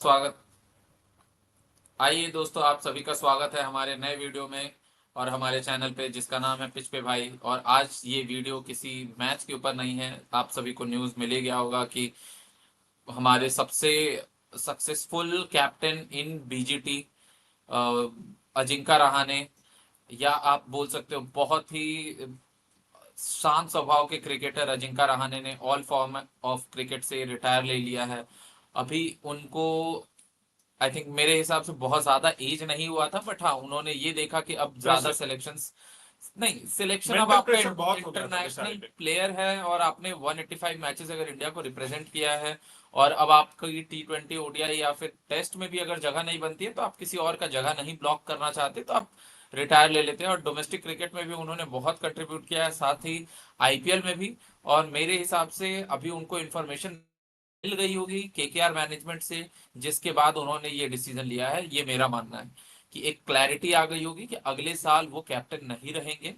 स्वागत। आइए दोस्तों, आप सभी का स्वागत है हमारे नए वीडियो में और हमारे चैनल पे जिसका नाम है पिच पे भाई। और आज ये वीडियो किसी मैच के ऊपर नहीं है। आप सभी को न्यूज़ मिल ही गया होगा कि हमारे सबसे successful captain in BGT Ajinkya Rahane, या आप बोल सकते हो बहुत ही शांत स्वभाव के क्रिकेटर अजिंका रहाणे ने ऑल फॉर्म ऑफ क्रिकेट से रिटायर ले लिया है। अभी उनको आई थिंक मेरे हिसाब से बहुत ज्यादा एज नहीं हुआ था, बट हाँ उन्होंने ये देखा कि अब ज्यादा प्रेशर सिलेक्शंस नहीं, सिलेक्शन अब मेंटल आपका प्रेशर बहुत हो गया था बेचारे इंटरनेशनल पे। प्लेयर है और आपने 185 मैचेस अगर इंडिया को रिप्रेजेंट किया है और अब आपकी T20 ओडीआई या फिर टेस्ट में भी अगर जगह नहीं बनती है तो आप किसी और का जगह नहीं ब्लॉक करना चाहते तो आप रिटायर ले लेते हैं। और डोमेस्टिक क्रिकेट में भी उन्होंने बहुत कंट्रीब्यूट किया है, साथ ही आईपीएल में भी। और मेरे हिसाब से अभी उनको इन्फॉर्मेशन मिल गई होगी केकेआर मैनेजमेंट से, जिसके बाद उन्होंने ये डिसीजन लिया है। ये मेरा मानना है कि एक क्लैरिटी आ गई होगी कि अगले साल वो कैप्टन नहीं रहेंगे,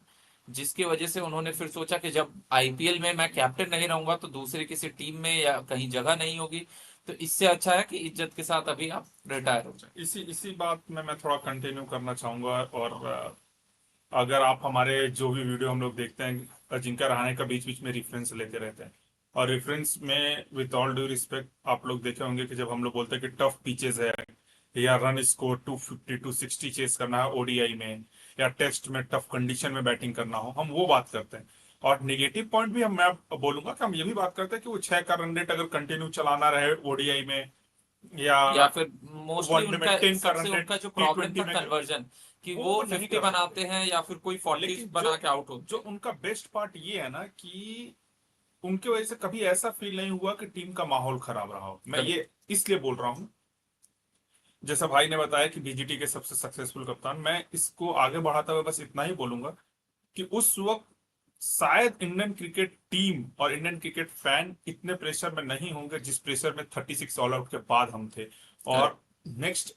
जिसकी वजह से उन्होंने फिर सोचा कि जब आईपीएल में मैं कैप्टन नहीं रहूंगा तो दूसरी किसी टीम में या कहीं जगह नहीं होगी, तो इससे अच्छा है कि इज्जत के साथ अभी आप रिटायर हो जाए। इसी इसी बात में मैं थोड़ा कंटिन्यू करना चाहूंगा। और अगर आप हमारे जो भी वीडियो हम लोग देखते हैं, अजिंक्य रहाणे का बीच बीच में रेफरेंस लेते रहते हैं। और रेफरेंस में विद ऑल ड्यू रिस्पेक्ट आप लोग देखे होंगे कि जब हम लोग बोलते हैं कि टफ पिचेस है या रन स्कोर 250 260 चेस करना है ओडीआई में, या टेस्ट में टफ कंडीशन में बैटिंग करना हो, हम वो बात करते हैं। और निगेटिव पॉइंट भी मैं बोलूंगा कि हम ये भी बात करते हैं कि वो 6 का रन रेट अगर कंटिन्यू चलाना रहे ओडीआई में, या या फिर मोस्टली वनडे में उनका 10 का सबसे रन रेट उनका जो टी प्रॉब्लम ट्वेंटी था में कन्वर्जन, कि वो वो नहीं 50 कर सकते। बनाते हैं या फिर कोई 40 लेकिन जो बना के आउट होते जो हैं। उनका बेस्ट पार्ट ये है ना कि उनके वजह से कभी ऐसा फील नहीं हुआ कि टीम का माहौल खराब रहा हो। मैं कभी ये इसलिए बोल रहा हूँ, जैसा भाई ने बताया कि बीजीटी के सबसे सक्सेसफुल कप्तान, मैं इसको आगे बढ़ाता हुआ बस इतना ही बोलूंगा कि उस वक्त शायद इंडियन क्रिकेट टीम और इंडियन क्रिकेट फैन इतने प्रेशर में नहीं होंगे जिस प्रेशर में 36 ऑल आउट के बाद हम थे। और नेक्स्ट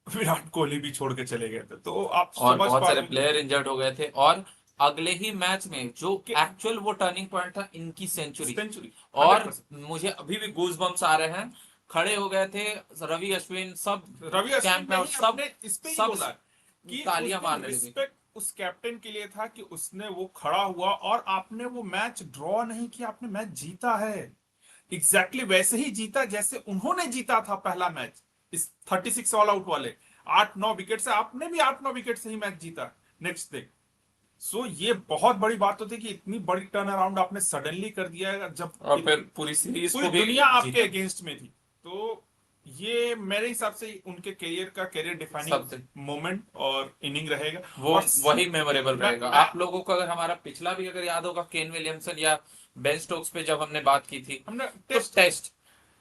विराट कोहली भी छोड़ के चले गए थे, तो आप और समझ बहुत पा सारे रहे हैं प्लेयर इंजर्ड हो गए थे। और अगले ही मैच में जो कि एक्चुअल वो टर्निंग पॉइंट था, इनकी सेंचुरी। सेंचुरी और 100%। मुझे अभी भी गूज बम्स आ रहे हैं। खड़े हो गए थे रवि अश्विन, सब रवि अश्विन कैंप में, ने और ही सब अपने इस पे ही सब बोला कि उस तालियां दिन मारने लगे। रिस्पेक्ट उस कैप्टन के लिए था कि उसने वो खड़ा हुआ और आपने वो मैच ड्रॉ नहीं किया, आपने मैच जीता है। एग्जैक्टली वैसे ही जीता जैसे उन्होंने जीता था पहला मैच, इस 36 ऑल आउट वाले 8-9 विकेट से। आपने भी 8-9 विकेट से ही मैच जीता नेक्स्ट डे। सो ये बहुत बड़ी बात होती है कि इतनी बड़ी टर्न अराउंड आपने सडनली कर दिया है, जब और फिर पूरी सीरीज पूरी को भी दुनिया आपके जीता। अगेंस्ट में थी। तो ये मेरे हिसाब से उनके करियर डिफाइनिंग सबसे मोमेंट और इनिंग रहेगा। वो और वही मेमोरेबल रहेगा। मैं आप लोगों को अगर हमारा पिछला भी अगर याद होगा, केन विलियमसन या बेन स्टोक्स पे जब हमने बात की थी, हमने तो टेस्ट, टेस्ट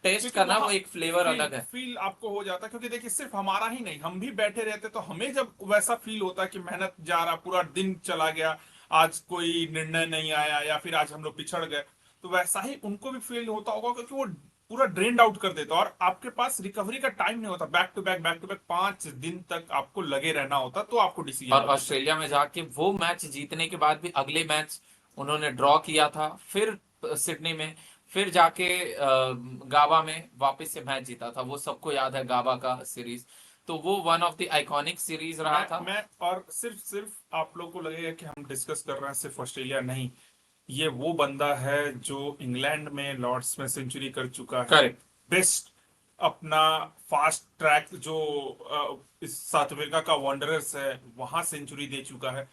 टेस्ट क्योंकि का ना वहां वो एक फ्लेवर फील अलग है। फील आपको हो जाता है, क्योंकि देखिए सिर्फ हमारा ही नहीं, हम भी बैठे रहते तो हमें जब वैसा फील होता है कि मेहनत जा रहा, पूरा दिन चला गया, आज कोई निर्णय नहीं आया या फिर आज हम लोग पिछड़ गए, तो वैसा ही उनको भी फील होता होगा, क्योंकि वो पूरा ड्रेन्ड आउट कर देता और आपके पास रिकवरी का टाइम नहीं होता। बैक टू बैक 5 दिन तक आपको लगे रहना होता, तो आपको डिसीजन और लेना ऑस्ट्रेलिया में जाके वो मैच जीतने के बाद भी अगले मैच उन्होंने ड्रॉ किया था, फिर सिडनी में, फिर जाके गाबा में वापस से मैच जीता था। वो सबको याद है गाबा का सीरीज। तो वो one of the iconic series रहा था। मैं और सिर्फ सिर्फ आप लोगों को लगेगा कि हम डिस्कस कर रहे हैं सिर्फ ऑस्ट्रेलिया, नहीं। ये वो बंदा है जो इंग्लैंड में लॉर्ड्स में सेंचुरी कर चुका है। करेक्ट। बेस्ट अपना फास्ट ट्रैक जो इस साउथ अफ्रीका का वॉन्डरर्स है वहां सेंचुरी दे चुका है,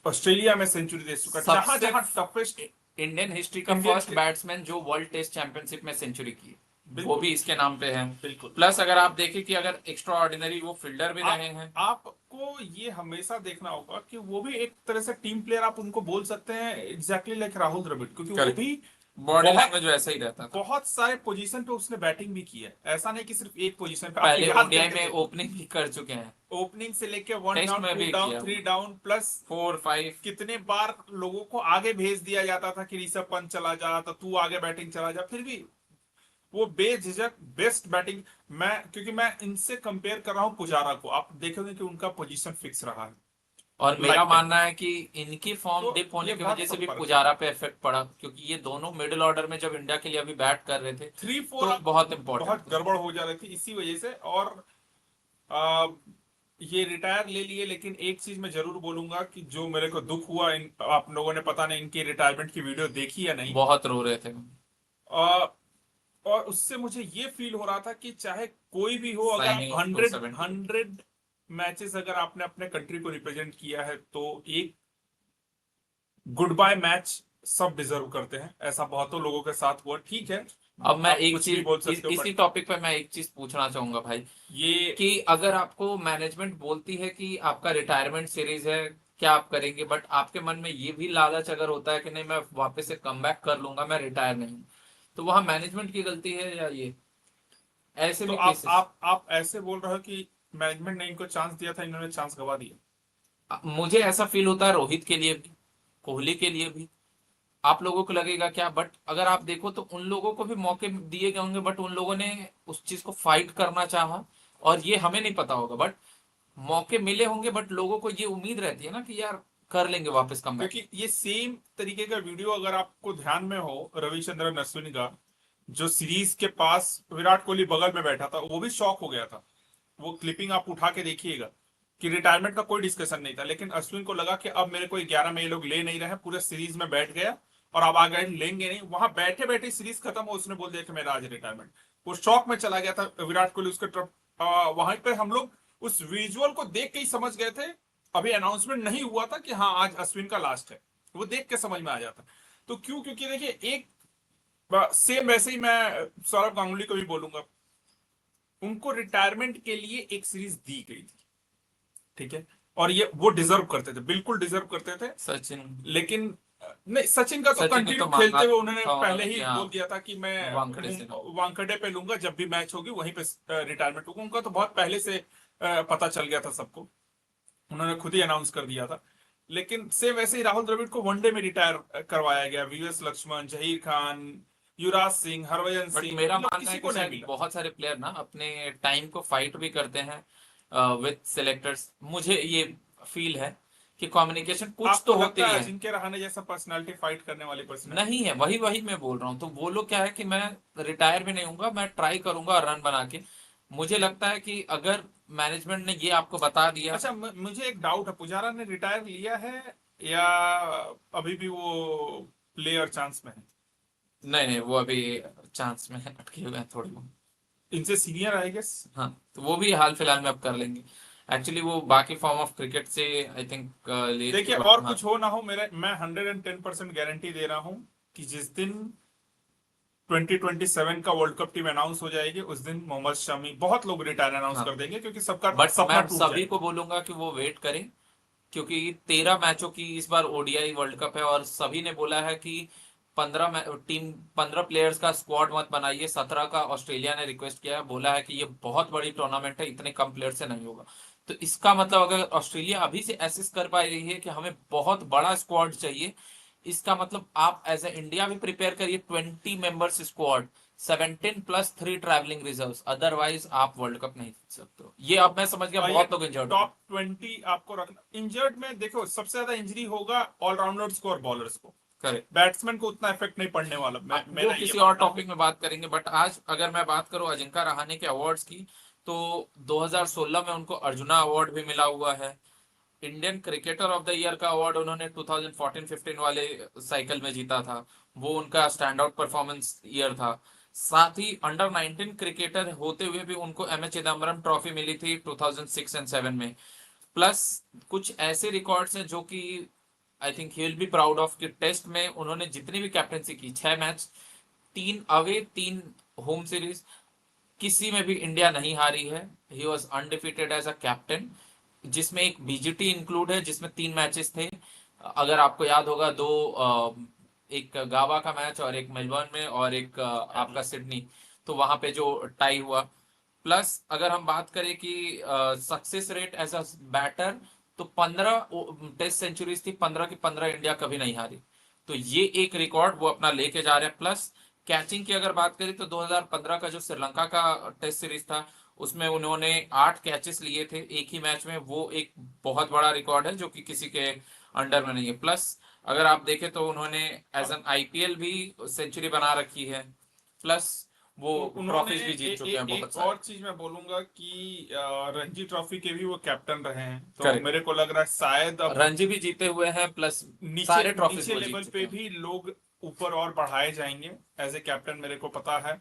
ऑस्ट्रेलिया में सेंचुरी दे चुका है, जहां सबसे जहां टफेस्ट इंडियन हिस्ट्री का इंडियन फर्स्ट के। बैट्समैन जो वर्ल्ड टेस्ट चैंपियनशिप में सेंचुरी की, वो बिल्कुल भी इसके नाम पे है। बिल्कुल। प्लस अगर आप देखें कि अगर एक्स्ट्रा ऑर्डिनरी वो फील्डर भी रहे हैं। आपको ये हमेशा देखना होगा कि वो भी एक तरह से टीम प्लेयर आप उनको बोल सकते हैं, एग्जैक्टली लाइक राहुल द्रविड़, क्योंकि वो करेक्ट। भी बॉडी बहुत लैंग्वेज वैसा ही रहता था। बहुत सारे पोजीशन पे उसने बैटिंग भी की है, ऐसा नहीं कि सिर्फ एक पोजीशन पे। आप पहले याद ओडीआई करके में देखो, ओपनिंग भी कर चुके हैं। ओपनिंग से लेके वन टेस्ट डाउन में टू भी डाउन किया थ्री वो, डाउन प्लस 4 5। कितने बार लोगों को आगे भेज दिया जाता था कि ऋषभ पंत चला जा तो तू आगे बैटिंग चला जा, फिर भी वो बेझिझक बेस्ट बैटिंग। क्योंकि मैं इनसे कंपेयर कर रहा हूं पुजारा को, आप देखोगे कि उनका पोजीशन फिक्स रहा है। और मेरा लाइक मानना है कि इनकी फॉर्म तो डिप ये होने की बात वजह से सब भी फर्क है। पुजारा पे इफेक्ट पड़ा, क्योंकि ये दोनों मिडिल ऑर्डर में जब इंडिया के लिए अभी बैट कर रहे थे 3-4 तो अब बहुत इंपॉर्टेंट बहुत थे। गड़बड़ हो जा रही थी इसी वजह से। और आ, ये रिटायर ले लिए, लेकिन एक चीज मैं जरूर बोलूंगा कि जो मेरे को दुख हुआ, आप लोगों ने पता नहीं इनकी रिटायरमेंट की वीडियो देखी या नहीं। बहुत रो रहे थे। आ, और उससे मुझे ये फील हो रहा था कि चाहे कोई भी हो, अगर आप साइनिंग ऑफ 270। 100 मैचेस अगर आपने अपने कंट्री को रिप्रेजेंट किया है, तो एक गुड बाय मैच सब डिजर्व करते हैं। ऐसा बहुतों लोगों के साथ हुआ, ठीक है। अब मैं आप एक कुछ भी चीज बोल सकते हो, इसी बट टॉपिक पे मैं एक चीज पूछना चाहूंगा भाई, ये कि अगर आपको मैनेजमेंट बोलती है कि आपका रिटायरमेंट सीरीज है, क्या आप करेंगे, बट आपके मन में ये भी लालच अगर होता है कि नहीं मैं वापस से कमबैक कर लूंगा, मैं रिटायर नहीं हूं, तो वहां मैनेजमेंट की गलती है या ये ऐसे तो भी आप केसेस? आप आप ऐसे बोल रहे हो कि मैनेजमेंट ने इनको चांस दिया था, इन्होंने चांस गवा दिया। मुझे ऐसा फील होता है रोहित के लिए भी, कोहली के लिए भी। आप लोगों को लगेगा क्या, बट अगर आप देखो तो उन लोगों को भी मौके दिए गए होंगे, बट उन लोगों ने उस चीज को फाइट करना चाहा, और ये हमें नहीं पता होगा, बट मौके मिले होंगे, बट लोगों को ये उम्मीद रहती है ना कि यार कर लेंगे वापस कम बैक। क्योंकि ये सेम तरीके का वीडियो अगर आपको ध्यान में हो, रविचंद्रन अश्विन का, जो सीरीज के पास विराट कोहली बगल में बैठा था, वो भी शॉक हो गया था। वो क्लिपिंग आप उठा के देखिएगा कि रिटायरमेंट का कोई डिस्कशन नहीं था, लेकिन अश्विन को लगा कि अब मेरे को 11 में ये लोग ले नहीं रहे, पूरे सीरीज में बैठ गया और अब आगे लेंगे नहीं। वहां बैठे बैठे सीरीज खत्म हो, उसने बोल दिया कि मेरा आज रिटायरमेंट। वो शॉक में चला गया था विराट कोहली उसके तरफ। वहां पे हम लोग उस विजुअल को देख के ही समझ गए थे। अभी अनाउंसमेंट नहीं हुआ था कि हाँ आज अश्विन का लास्ट है, वो देख के समझ में आ जाता। तो क्यों? क्योंकि देखिए, एक सेम वैसे ही मैं सौरभ गांगुली को भी बोलूंगा, उनको रिटायरमेंट के लिए एक सीरीज दी गई थी, ठीक है, और ये वो डिजर्व करते थे, बिल्कुल डिजर्व करते थे। सचिन, लेकिन नहीं, सचिन का तो सचिन ने कंटिन्यू तो मांगा खेलते हुए उन्होंने था पहले उन्होंने ही कि हाँ बोल दिया था कि मैं वानखड़े से ना। वानखेड़े पे लूंगा, जब भी मैच होगी वहीं पे रिटायरमेंट होगा। उनका तो बहुत पहले से पता चल गया था सबको, उन्होंने खुद ही अनाउंस कर दिया था। लेकिन सेम वैसे ही राहुल द्रविड़ को वनडे में रिटायर करवाया गया। वीएस लक्ष्मण, जहीर खान, युवराज सिंह, हरभजन बट सिंह, मेरा इन लोग मानना है किसी कि को नहीं शायद मिला। बहुत सारे प्लेयर ना अपने टाइम को फाइट भी करते हैं विद सिलेक्टर्स, मुझे ये फील है कि कम्युनिकेशन कुछ आपको तो होते लगता ही है है। अजिंक्य रहाणे जैसा पर्सनालिटी फाइट करने वाली पर्सनालिटी? नहीं है, वही वही मैं बोल रहा हूँ, तो वो लोग क्या है कि मैं रिटायर भी नहीं हूंगा, मैं ट्राई करूंगा रन बना के। मुझे लगता है कि अगर मैनेजमेंट ने ये आपको बता दिया। अच्छा, मुझे एक डाउट है, पुजारा ने रिटायर लिया है या अभी भी वो प्लेयर चांस में है? नहीं नहीं, वो अभी चांस में अटके हुए हैं थोड़े बहुत। इनसे सीनियर आई गेस। हाँ, तो वो भी हाल फिलहाल में अब कर लेंगे। एक्चुअली वो बाकी फॉर्म ऑफ क्रिकेट से आई थिंक लीव के देखिए, बाद, और हाँ। कुछ हो ना हो, मेरे मैं 110% गारंटी दे रहा हूं कि जिस दिन 2027 का वर्ल्ड कप टीम अनाउंस हो जाएगी, उस दिन मोहम्मद शमी, बहुत लोग रिटायर अनाउंस हाँ, कर देंगे, क्योंकि सबका बट सपना मैं टूट सभी को जाएगा। बोलूंगा कि वो वेट करें, क्योंकि 13 मैचों की इस बार ओडीआई वर्ल्ड कप है, और सभी ने बोला है कि 15 प्लेयर्स का स्क्वाड मत बनाइए। 17 का ऑस्ट्रेलिया ने रिक्वेस्ट किया है, बोला है कि ये बहुत बड़ी टूर्नामेंट है, इतने कम प्लेयर से नहीं होगा। तो इसका मतलब अगर ऑस्ट्रेलिया अभी से एसेस कर पा रही है कि हमें बहुत बड़ा स्क्वाड चाहिए, इसका मतलब आप एज ए इंडिया भी प्रिपेयर करिए 20 members squad, 17+3 travelling reserve, otherwise आप वर्ल्ड कप नहीं जीत सकते हो। ये अब मैं समझ गया, ये बहुत लोग इंजर्ड होंगे। टॉप 20 आपको रखना। इंजर्ड में देखो, सबसे ज्यादा इंजरी होगा ऑलराउंडर्स को और बॉलर्स को। करेक्ट। बैट्समैन को उतना इफेक्ट नहीं पड़ने वाला, वो मेरा ये किसी और मानना है। टॉपिक में बात करेंगे, बट आज अगर मैं बात करूं अजिंका रहाणे के अवार्ड्स की, तो 2016 में उनको अर्जुना अवार्ड भी मिला हुआ है। Indian cricketer of the year का अवार्ड उन्होंने 2014-15 वाले साइकिल में जीता था, वो उनका स्टैंड आउट परफॉर्मेंस ईयर था। साथ ही अंडर 19 क्रिकेटर होते हुए भी उनको एम ए चिदम्बरम ट्रॉफी मिली थी 2006 एंड 7 में। प्लस कुछ ऐसे रिकॉर्ड्स हैं जो कि I think he will be proud of, कि टेस्ट में उन्होंने जितनी भी कैप्टनसी की, 6 मैच, 3 अवे, 3 होम सीरीज, किसी में भी इंडिया नहीं हारी है। He was undefeated as a captain, जिसमें एक बीजीटी इंक्लूड है, जिसमें 3 मैचेस थे। अगर आपको याद होगा, एक गावा का मैच और एक मेलबर्न में और एक आपका सिडनी, तो वहां पे जो टाई हुआ। प्लस अगर हम बात करें कि success rate as a batter, तो 15 टेस्ट सेंचुरीज थी, 15 की 15 इंडिया कभी नहीं हारी। तो ये एक रिकॉर्ड वो अपना लेके जा रहे हैं। प्लस कैचिंग की अगर बात करें तो 2015 का जो श्रीलंका का टेस्ट सीरीज था, उसमें उन्होंने 8 कैचेस लिए थे एक ही मैच में। वो एक बहुत बड़ा रिकॉर्ड है जो कि किसी के अंडर में नहीं है। प्लस अगर आप देखें तो उन्होंने एज एन आईपीएल भी सेंचुरी बना रखी है, प्लस वो उन्होंने ट्रॉफीज भी जीत चुके हैं बहुत एक सारे। और चीज मैं बोलूंगा कि रणजी ट्रॉफी के भी वो कैप्टन रहे हैं, तो करेक्ट। मेरे को लग रहा है शायद अब रणजी भी जीते हुए हैं, प्लस नीचे सारे ट्रॉफीज नीचे वो जीत लेवल चुके पे हैं। भी लोग ऊपर और बढ़ाए जाएंगे एज ए कैप्टन, मेरे को पता है।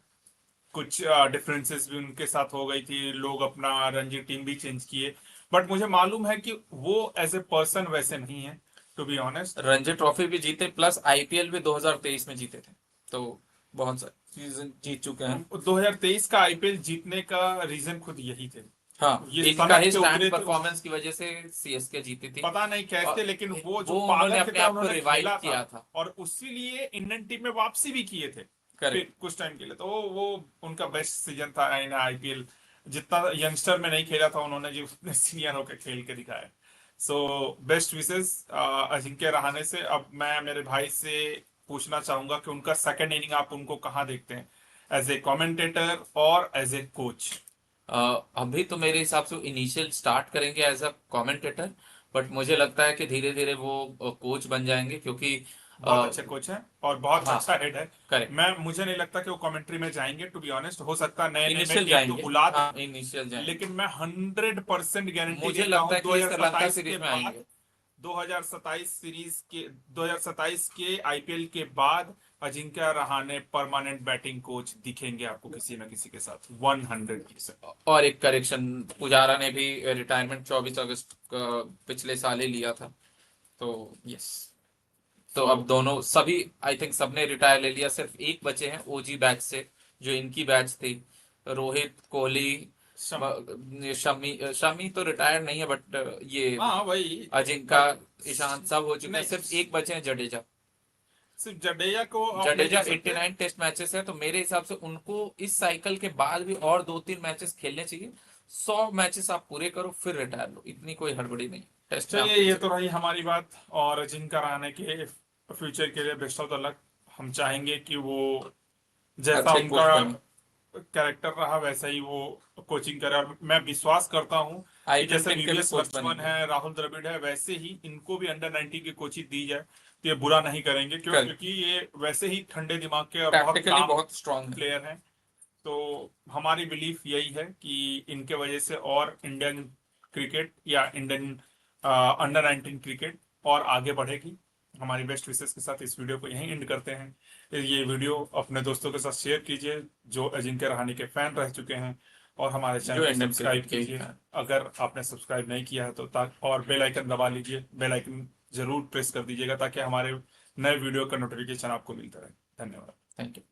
कुछ डिफरेंसेस भी उनके साथ हो गई थी, लोग अपना रणजी टीम भी चेंज किए, बट मुझे मालूम है कि वो एज ए पर्सन वैसे नहीं है, to be honest. Ranji trophy भी जीते, प्लस आईपीएल भी 2023 में जीते थे। तो बहुत सारे सीजन जीत चुके हैं। 2023 का आईपीएल जीतने का रीजन खुद यही थे, हाँ, ये इनका सनक ही के स्टैंड उतरे थे। परफॉर्मेंस की वजह से सीएसके जीती थी। पता नहीं कैसे, और लेकिन वो जो वो उन्होंने पागल की अपने तरह आप को उन्होंने रिवाइव खेला था, किया था। और उसीलिए इंडियन टीम में वापसी भी किए थे फिर करेक्ट। कुछ टाइम के लिए। तो वो उनका बेस्ट सीजन था इन आईपीएल, जितना यंगस्टर में नहीं खेला था उन्होंने, जो उतने सीनियर होकर खेल के दिखाया। So best wishes Ajinkya Rahane से। अब मैं मेरे भाई से पूछना चाहूंगा कि उनका सेकंड इनिंग आप उनको कहाँ देखते हैं, एज ए कमेंटेटर और एज ए कोच? अभी तो मेरे हिसाब से इनिशियल स्टार्ट करेंगे एज अ कमेंटेटर, बट मुझे लगता है कि धीरे धीरे वो कोच बन जाएंगे, क्योंकि बहुत अ, अच्छे कोच हैं और बहुत हाँ, अच्छा हेड है। करेक्ट। मैं मुझे नहीं लगता कि वो कमेंट्री में जाएंगे, टू बी ऑनेस्ट। हो सकता है नए नए में इनिशियल एक दो जाएंगे, बुला दें, हाँ इनिशियल जाएंगे। लेकिन मैं 100% गारंटी मुझे देता लगता हूँ है कि ये श्रीलंका 2027 के सीरीज में बाद, आएंगे। 2027 सीरीज के 2027 के आईपीएल के बाद Ajinkya Rahane permanent batting coach दिखेंगे आपको किसी ना किसी के साथ, 100%। और एक करेक्शन, पुजारा ने भी रिटायरमेंट 24 अगस्त पिछले साल ही लिया था। तो यस। तो सो अब दोनों सभी, आई थिंक सबने रिटायर ले लिया, सिर्फ एक बचे हैं ओजी बैच से, जो इनकी बैच थी। रोहित, कोहली, शमी शमी तो रिटायर नहीं है, बट ये हाँ वही, अजिंका, बट ईशांत सब हो चुके हैं, नहीं, सिर्फ एक बचे हैं जडेजा। सिर्फ जडेजा को आप नहीं जडेजा कह सकते। 89 टेस्ट मैचेस है, तो मेरे हिसाब से उनको इस साइकिल के बाद भी और 2-3 मैचेस खेलने चाहिए। 100 मैचेस आप पूरे करो फिर रिटायर लो, इतनी कोई हड़बड़ी नहीं। टेस्ट में आप चलिए, खेल ये तो सकते रही हमारी बात। और अजिंक्य रहाणे के फ्यूचर के लिए बेस्ट ऑफ द लक। हम चाहेंगे कि वो हो, जैसा अच्छे उनका कोच बने। कैरेक्टर रहा वैसा ही वो कोचिंग करे, और मैं विश्वास करता हूँ कि आईपीएल जैसे टीम के भी वीवीएस कोच लक्ष्मण बनेंगे। है, राहुल द्रविड़ है, वैसे ही इनको भी अंडर 19 की कोचिंग दी जाए तो ये बुरा नहीं करेंगे। क्यों? कल क्योंकि ये वैसे ही ठंडे दिमाग के और बहुत टैक्टिकली काम बहुत स्ट्रांग है। प्लेयर हैं। तो हमारी बिलीफ यही है कि इनके वजह से और इंडियन क्रिकेट या इंडियन अंडर 19 क्रिकेट और आगे बढ़ेगी। हमारी बेस्ट विशेस के साथ इस वीडियो को यहीं एंड करते हैं। ये वीडियो अपने दोस्तों के साथ शेयर कीजिए जो अजिंक्य रहाणे के फैन रह चुके हैं, और हमारे चैनल जो को इंडियन सब्सक्राइब क्रिकेट के कीजिए fan। अगर आपने सब्सक्राइब नहीं किया है तो। और बेल आइकन दबा लीजिए, बेल आइकन जरूर प्रेस कर दीजिएगा ताकि हमारे नए वीडियो का नोटिफिकेशन आपको मिलता रहे। धन्यवाद। Thank you.